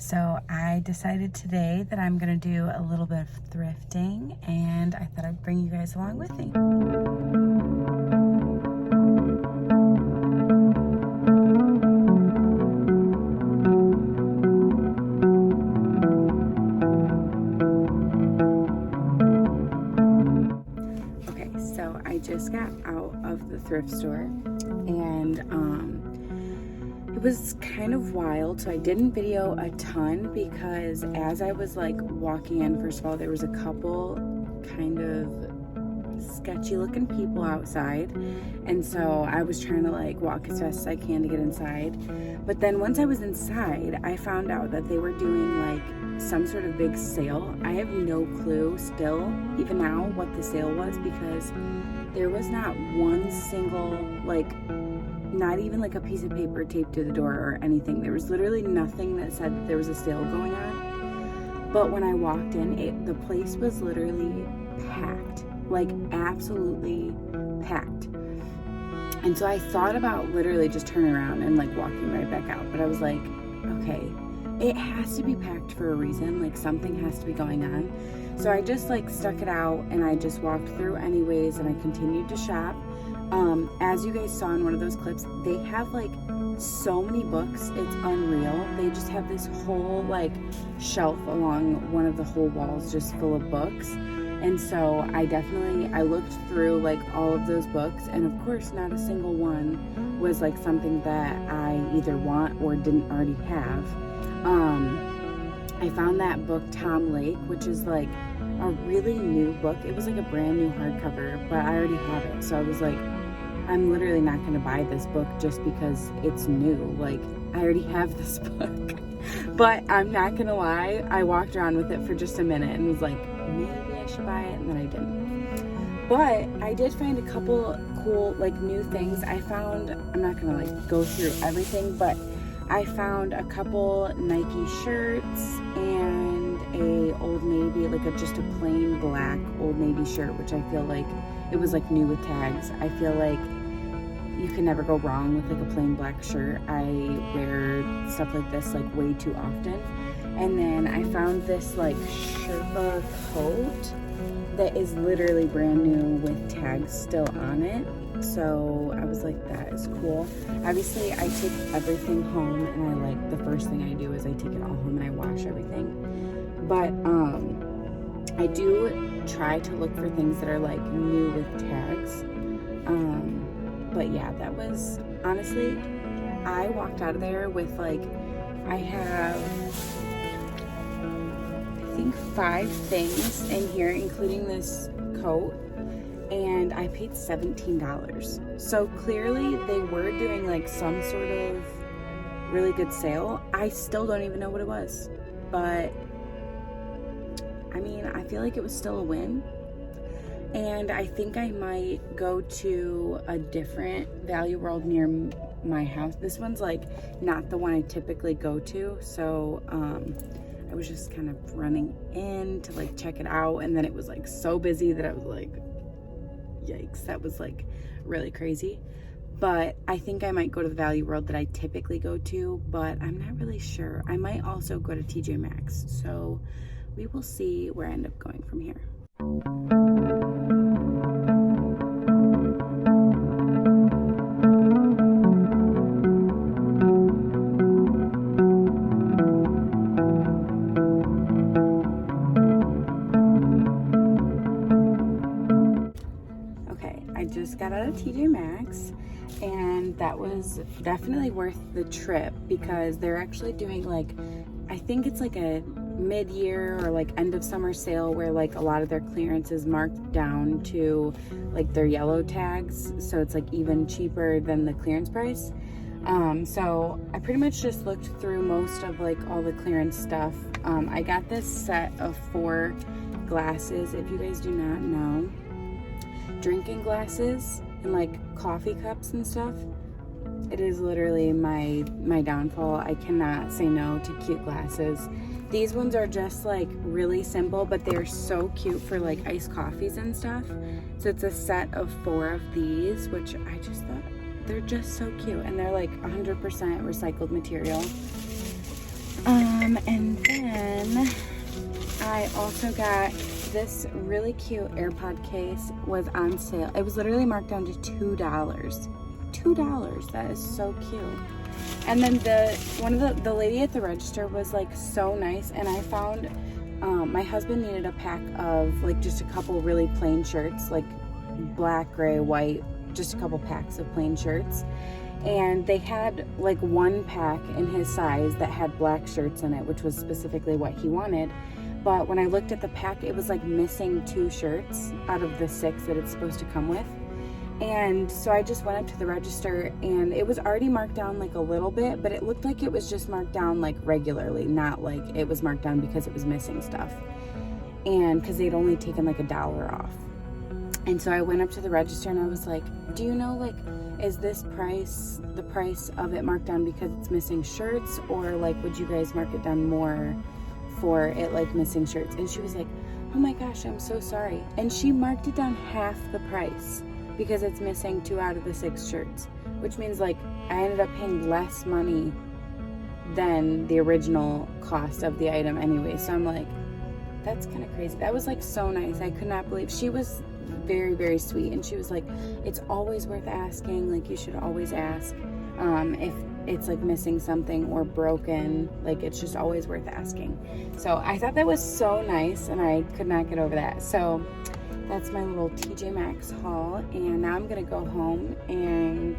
So I decided today that I'm gonna do a little bit of thrifting, and I thought I'd bring you guys along with me. Okay, so I just got out of the thrift store, and it was kind of wild, so I didn't video a ton because as I was like walking in, first of all, there was a couple kind of sketchy looking people outside, and so I was trying to like walk as fast as I can to get inside. But then once I was inside, I found out that they were doing like some sort of big sale. I have no clue still, even now, what the sale was, because there was not one single, like, not even like a piece of paper taped to the door or anything. There was literally nothing that said that there was a sale going on. But when I walked in, the place was literally packed, like absolutely packed. And so I thought about literally just turning around and like walking right back out. But I was like, okay, it has to be packed for a reason. Like something has to be going on. So I just like stuck it out and I just walked through anyways, and I continued to shop. As you guys saw in one of those clips, they have like so many books, it's unreal. They just have this whole like shelf along one of the whole walls just full of books. And so I looked through like all of those books, and of course not a single one was like something that I either want or didn't already have. I found that book Tom Lake, which is like a really new book. It was like a brand new hardcover, but I already have it. So I was like, I'm literally not going to buy this book just because it's new. Like, I already have this book. But I'm not going to lie, I walked around with it for just a minute and was like, maybe I should buy it, and then I didn't. But I did find a couple cool, like, new things. I'm not going to, like, go through everything, but I found a couple Nike shirts and a Old Navy, like just a plain black Old Navy shirt, which I feel like it was like new with tags. I feel like you can never go wrong with like a plain black shirt. I wear stuff like this like way too often. And then I found this like Sherpa coat that is literally brand new with tags still on it. So I was like, that is cool. Obviously I take everything home, and I like, the first thing I do is I take it all home and I wash everything. But I do try to look for things that are like new with tags. But yeah, that was, honestly, I walked out of there with like, I have, I think 5 things in here, including this coat, and I paid $17. So clearly they were doing like some sort of really good sale. I still don't even know what it was, but I mean, I feel like it was still a win. And I think I might go to a different Value World near my house. This one's like not the one I typically go to. So I was just kind of running in to like check it out. And then it was like so busy that I was like, yikes, that was like really crazy. But I think I might go to the Value World that I typically go to, but I'm not really sure. I might also go to TJ Maxx. So we will see where I end up going from here. Okay, I just got out of TJ Maxx, and that was definitely worth the trip because they're actually doing like, I think it's like a mid-year or like end of summer sale where like a lot of their clearance is marked down to like their yellow tags, so it's like even cheaper than the clearance price. So I pretty much just looked through most of like all the clearance stuff. I got this set of 4 glasses. If you guys do not know, drinking glasses and like coffee cups and stuff, it is literally my downfall. I cannot say no to cute glasses. These ones are just like really simple, but they're so cute for like iced coffees and stuff. So it's a set of 4 of these, which I just thought they're just so cute, and they're like 100% recycled material. And then I also got this really cute AirPod case. Was on sale. It was literally marked down to $2. $2. That is so cute. And then the lady at the register was like so nice, and I found my husband needed a pack of like just a couple really plain shirts, like black, gray, white, just a couple packs of plain shirts. And they had like one pack in his size that had black shirts in it, which was specifically what he wanted. But when I looked at the pack, it was like missing 2 shirts out of the 6 that it's supposed to come with. And so I just went up to the register, and it was already marked down like a little bit, but it looked like it was just marked down like regularly, not like it was marked down because it was missing stuff. And because they'd only taken like $1 off. And so I went up to the register and I was like, do you know, like, is this price, the price of it marked down because it's missing shirts, or like would you guys mark it down more for it like missing shirts? And she was like, oh my gosh, I'm so sorry. And she marked it down half the price because it's missing 2 out of the 6 shirts, which means like I ended up paying less money than the original cost of the item anyway. So I'm like, that's kind of crazy. That was like so nice. I could not believe. She was very, very sweet, and she was like, it's always worth asking, like you should always ask if it's like missing something or broken, like it's just always worth asking. So I thought that was so nice, and I could not get over that. So that's my little TJ Maxx haul, and now I'm gonna go home and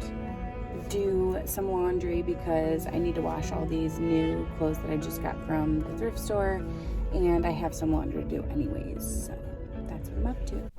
do some laundry because I need to wash all these new clothes that I just got from the thrift store, and I have some laundry to do anyways. So that's what I'm up to.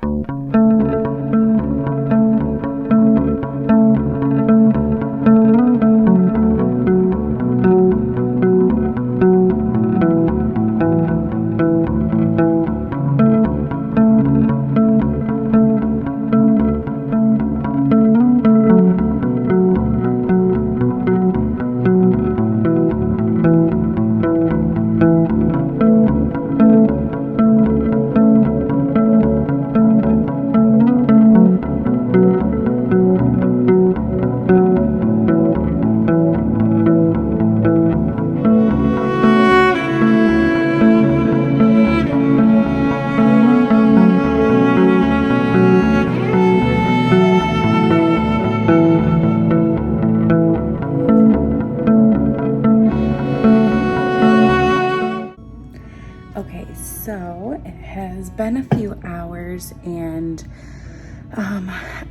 Okay, so it has been a few hours, and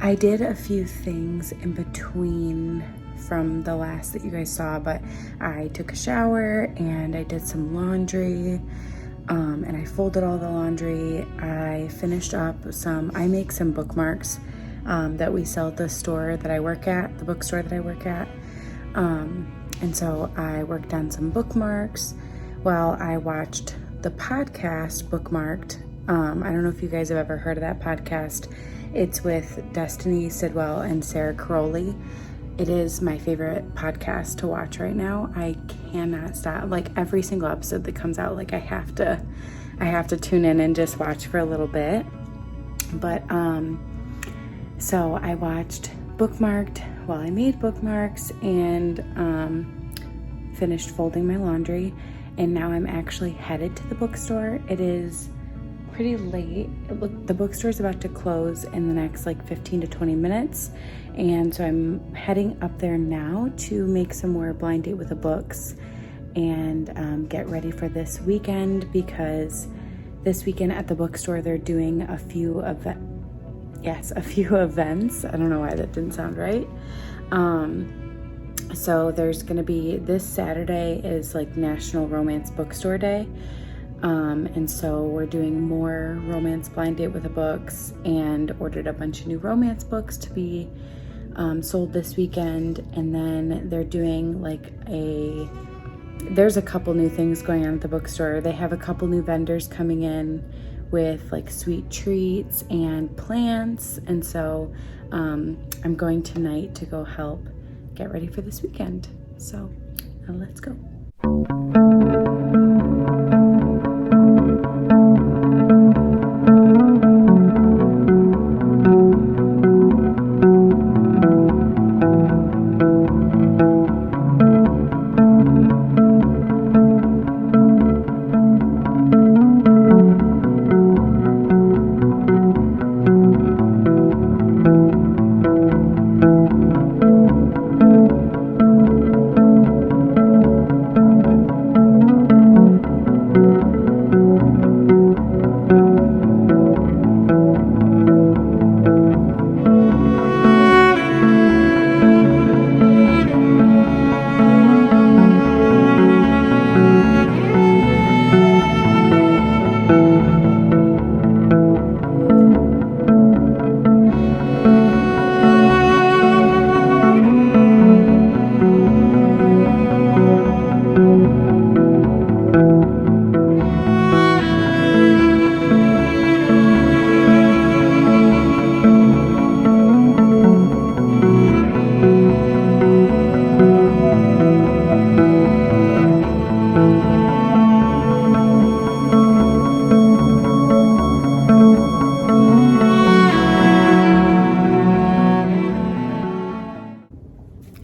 I did a few things in between from the last that you guys saw, but I took a shower and I did some laundry, and I folded all the laundry. I finished up I make some bookmarks that we sell at the store that I work at, the bookstore that I work at, and so I worked on some bookmarks while I watched the podcast Bookmarked. I don't know if you guys have ever heard of that podcast. It's with Destiny Sidwell and Sarah Crowley. It is my favorite podcast to watch right now. I cannot stop. Like every single episode that comes out, like I have to tune in and just watch for a little bit. But so I watched Bookmarked while I made bookmarks and finished folding my laundry. And now I'm actually headed to the bookstore. It is pretty late. The bookstore is about to close in the next like 15 to 20 minutes. And so I'm heading up there now to make some more blind date with the books and get ready for this weekend, because this weekend at the bookstore they're doing a few events. I don't know why that didn't sound right. So there's going to be, this Saturday is like National Romance Bookstore Day. And so we're doing more romance blind date with the books, and ordered a bunch of new romance books to be sold this weekend. And then they're doing there's a couple new things going on at the bookstore. They have a couple new vendors coming in with like sweet treats and plants. And so I'm going tonight to go help get ready for this weekend. So let's go.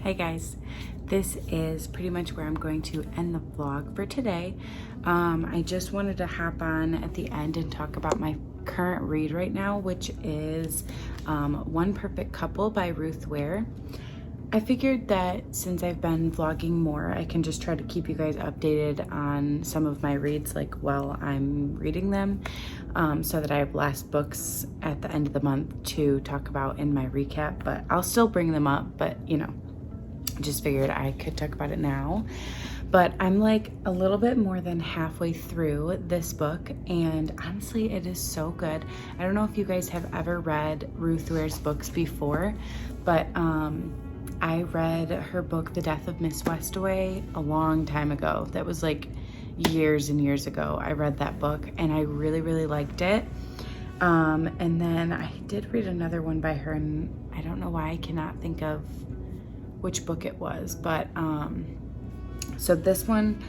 Hey guys, this is pretty much where I'm going to end the vlog for today. I just wanted to hop on at the end and talk about my current read right now, which is One Perfect Couple by Ruth Ware. I figured that since I've been vlogging more, I can just try to keep you guys updated on some of my reads like while I'm reading them, so that I have last books at the end of the month to talk about in my recap. But I'll still bring them up, but you know, just figured I could talk about it now. But I'm like a little bit more than halfway through this book, and honestly it is so good. I don't know if you guys have ever read Ruth Ware's books before, but I read her book The Death of Miss Westaway a long time ago. That was like years and years ago. I read that book and I really liked it. And then I did read another one by her, and I don't know why I cannot think of which book it was, but so this one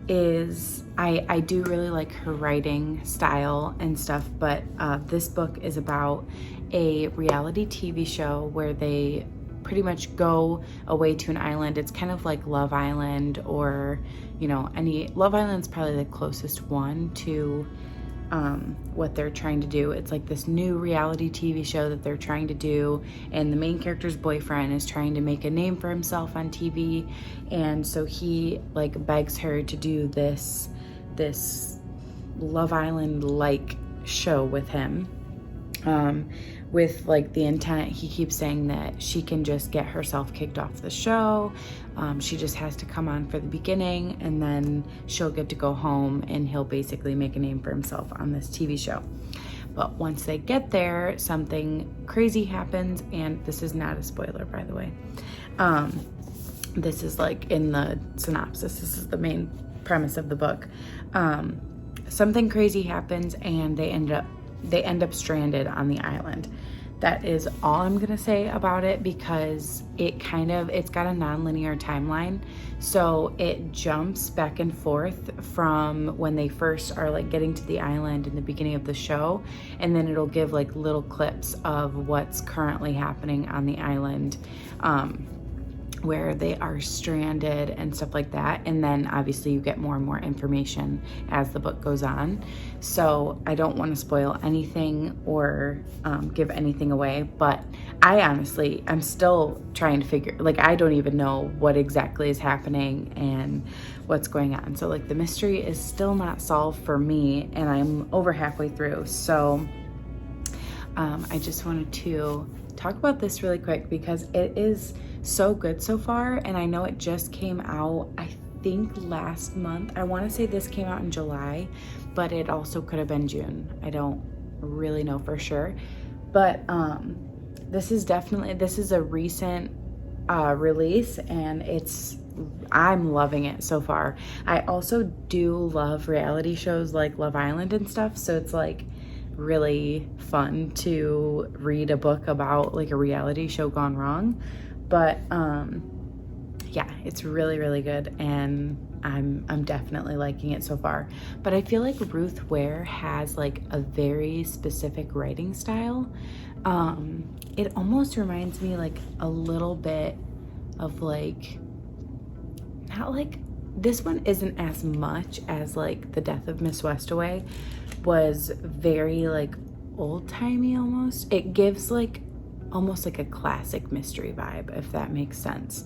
is, I do really like her writing style and stuff, but this book is about a reality TV show where they pretty much go away to an island. It's kind of like Love Island, or you know, Love Island's probably the closest one to what they're trying to do. It's like this new reality TV show that they're trying to do, and the main character's boyfriend is trying to make a name for himself on TV, and so he like begs her to do this Love Island like show with him, with like the intent, he keeps saying that she can just get herself kicked off the show. She just has to come on for the beginning, and then she'll get to go home and he'll basically make a name for himself on this TV show. But once they get there, something crazy happens, and this is not a spoiler, by the way. This is like in the synopsis. This is the main premise of the book. Something crazy happens and they end up stranded on the island. That is all I'm gonna say about it, because it's got a non-linear timeline, so it jumps back and forth from when they first are like getting to the island in the beginning of the show, and then it'll give like little clips of what's currently happening on the island, where they are stranded and stuff like that. And then obviously you get more and more information as the book goes on. So I don't want to spoil anything or give anything away, but I'm still trying to figure, like, I don't even know what exactly is happening and what's going on. So like the mystery is still not solved for me, and I'm over halfway through. So I just wanted to talk about this really quick because it is so good so far, and I know it just came out, I think last month. I want to say this came out in July, but it also could have been June. I don't really know for sure, but this is a recent release, and I'm loving it so far. I also do love reality shows like Love Island and stuff, so it's like really fun to read a book about like a reality show gone wrong. But yeah, it's really good, and I'm definitely liking it so far. But I feel like Ruth Ware has like a very specific writing style. It almost reminds me like a little bit of like, not like, this one isn't as much as like The Death of Miss Westaway was very like old-timey almost. It gives like almost like a classic mystery vibe, if that makes sense.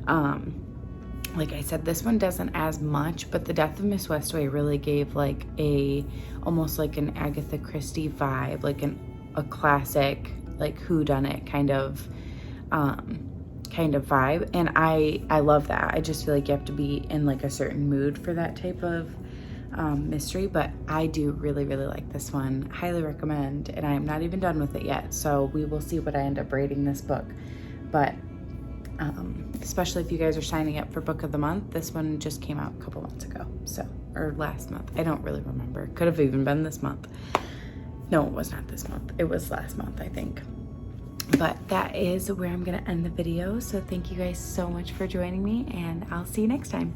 Like I said, this one doesn't as much, but The Death of Miss Westaway really gave like almost like an Agatha Christie vibe, like a classic like whodunit kind of vibe, and I love that. I just feel like you have to be in like a certain mood for that type of mystery, but I do really like this one. Highly recommend, and I am not even done with it yet, so we will see what I end up rating this book. But especially if you guys are signing up for Book of the Month, this one just came out a couple months ago, or last month. I don't really remember. Could have even been this month. No, it was not this month. It was last month, I think. But that is where I'm gonna end the video. So thank you guys so much for joining me, and I'll see you next time.